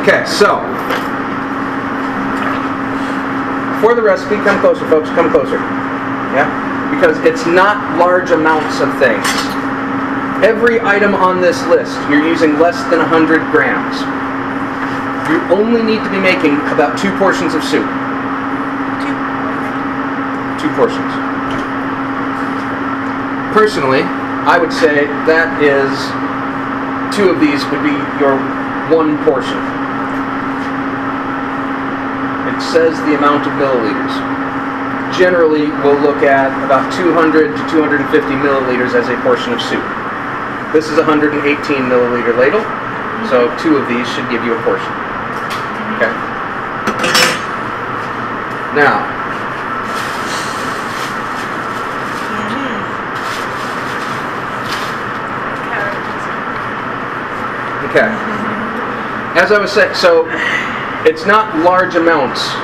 Okay, so for the recipe, come closer, folks, come closer. Yeah? Because it's not large amounts of things. Every item on this list, you're using less than 100 grams. You only need to be making about 2 portions of soup. 2 portions. Personally, I would say that is 2 of these would be your 1 portion. It says the amount of milliliters. Generally, we'll look at about 200 to 250 milliliters as a portion of soup. This is a 118 milliliter ladle, so 2 of these should give you a portion. Okay. Now, okay. As I was saying, so it's not large amounts,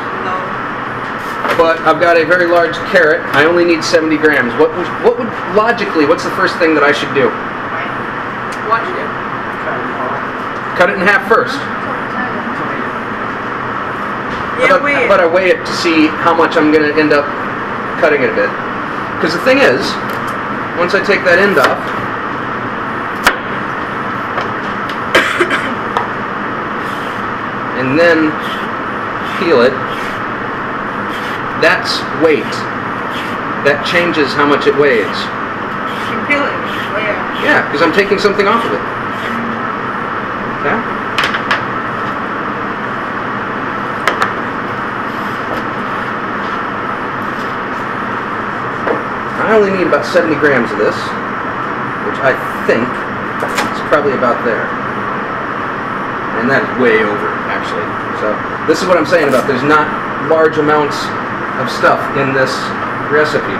but I've got a very large carrot. I only need 70 grams. What would logically, what's the first thing that I should do? What you do? Cut it in half first. But I weigh it to see how much I'm going to end up cutting it a bit. Because the thing is, once I take that end off, and then peel it, that's weight. That changes how much it weighs. You peel it? Yeah, because I'm taking something off of it. Okay? I only need about 70 grams of this, which I think is probably about there. And that is way over, actually. So this is what I'm saying about there's not large amounts of stuff in this recipe.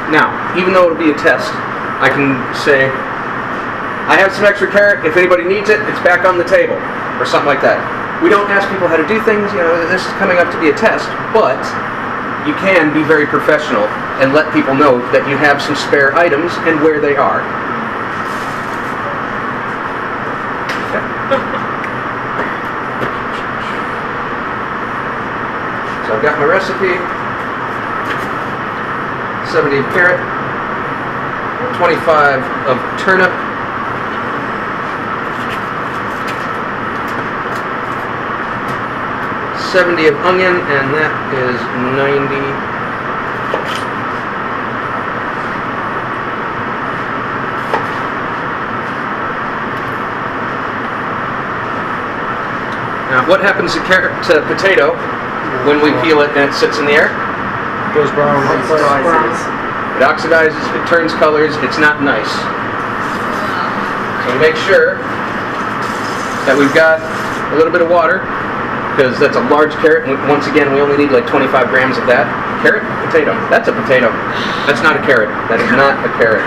Now, even though it'll be a test, I can say, I have some extra carrot. If anybody needs it, it's back on the table, or something like that. We don't ask people how to do things. You know, this is coming up to be a test, but you can be very professional and let people know that you have some spare items and where they are. Okay. So I've got my recipe. 70 of carrot, 25 of turnip, $70 of onion, and that is 90. Now, what happens to potato when we peel it and it sits in the air? It goes brown. It oxidizes, it turns colors, it's not nice. So make sure that we've got a little bit of water, because that's a large carrot, and once again we only need like 25 grams of that. Carrot, potato. That's a potato. That's not a carrot. That is not a carrot.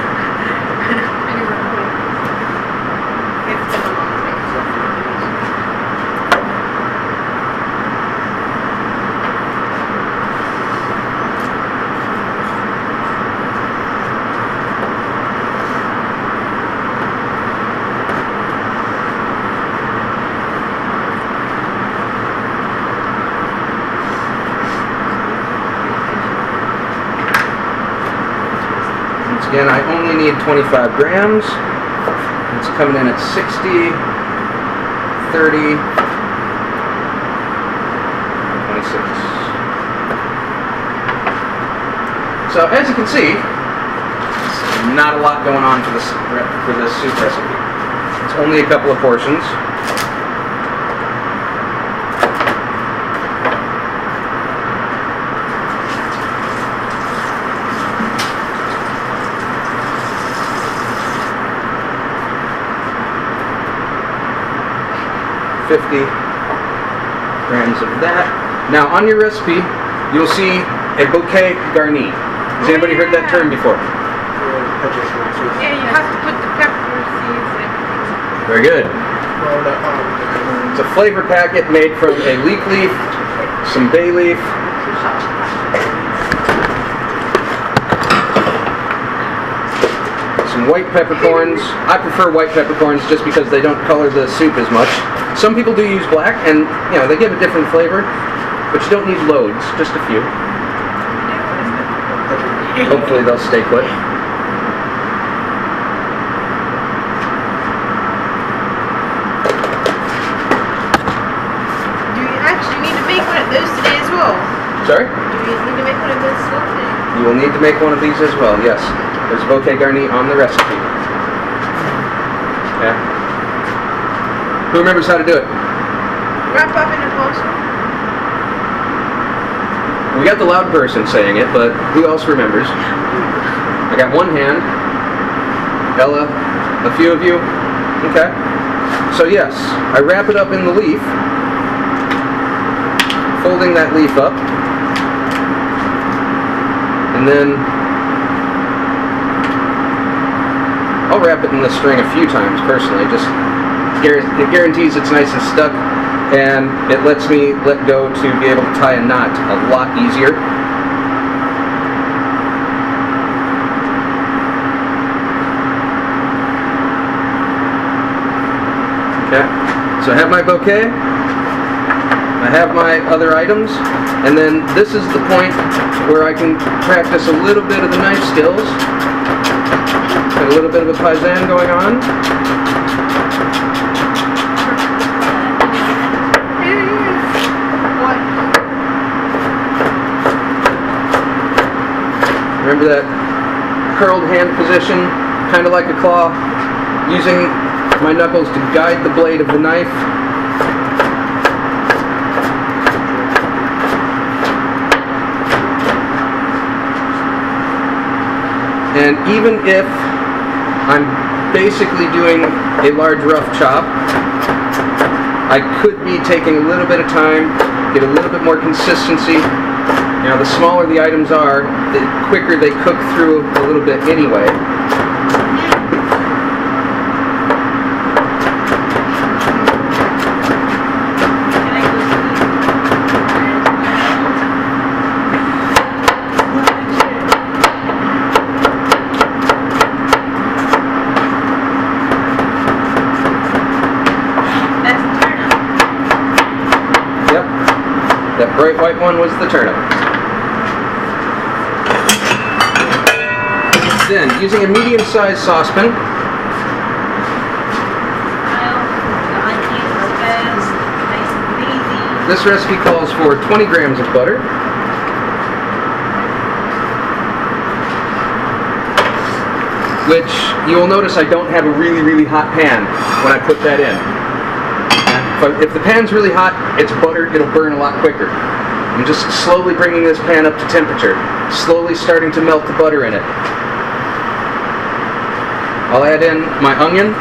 Again, I only need 25 grams. It's coming in at 60, 30, 26. So as you can see, not a lot going on for this soup recipe. It's only a couple of portions. grams of that. Now on your recipe, you'll see a bouquet garni. Has anybody heard that term before? Yeah, you have to put the pepper seeds in. Very good. It's a flavor packet made from a leek leaf, some bay leaf, some white peppercorns. I prefer white peppercorns just because they don't color the soup as much. Some people do use black, and they give a different flavor, but you don't need loads, just a few. Hopefully they'll stay put. Do you actually need to make one of those today as well? Sorry? Do you need to make one of those as well today? You will need to make one of these as well, yes. There's bouquet garni on the recipe. Yeah. Who remembers how to do it? Wrap up in a poster. We got the loud person saying it, but who else remembers? I got one hand. Ella, a few of you. Okay. So yes, I wrap it up in the leaf, folding that leaf up, and then I'll wrap it in the string a few times personally. Just it guarantees it's nice and stuck, and it lets me let go to be able to tie a knot a lot easier. Okay, so I have my bouquet, I have my other items, and then this is the point where I can practice a little bit of the knife skills. Got a little bit of a paisan going on. Remember that curled hand position, kind of like a claw, using my knuckles to guide the blade of the knife. And even if I'm basically doing a large rough chop, I could be taking a little bit of time, get a little bit more consistency. The smaller the items are, the quicker they cook through a little bit anyway. Yep, that bright white one was the turnip. Then, using a medium-sized saucepan, this recipe calls for 20 grams of butter, which you will notice I don't have a really, really hot pan when I put that in. But if the pan's really hot, it's butter, it'll burn a lot quicker. I'm just slowly bringing this pan up to temperature, slowly starting to melt the butter in it. I'll add in my onion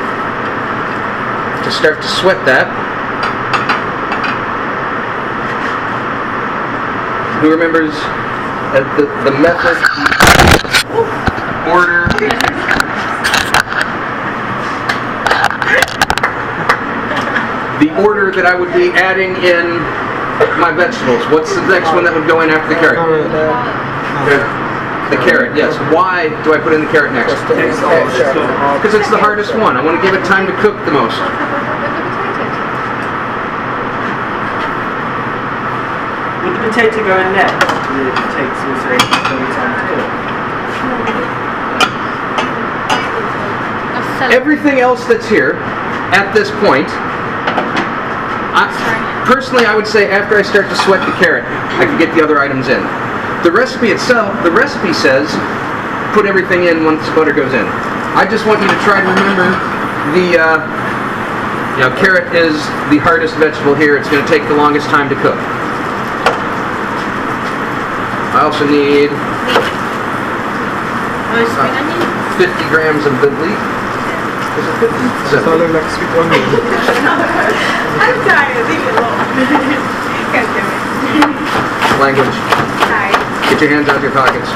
to start to sweat that. Who remembers the method, order? The order that I would be adding in my vegetables. What's the next one that would go in after the carrot? The carrot, yes. Why do I put in the carrot next? Because it's the hardest one. I want to give it time to cook the most. Would the potato go in next? It takes also time to cook. Everything else that's here at this point, personally I would say after I start to sweat the carrot, I can get the other items in. The recipe itself, the recipe says put everything in once the butter goes in. I just want you to try to remember the, carrot is the hardest vegetable here. It's going to take the longest time to cook. I also need 50 grams of the leek. Is it 50? Does that look like sweet onion? I'm tired. Leave it alone. Can't do it. Language. Sorry. Get your hands out of your pockets.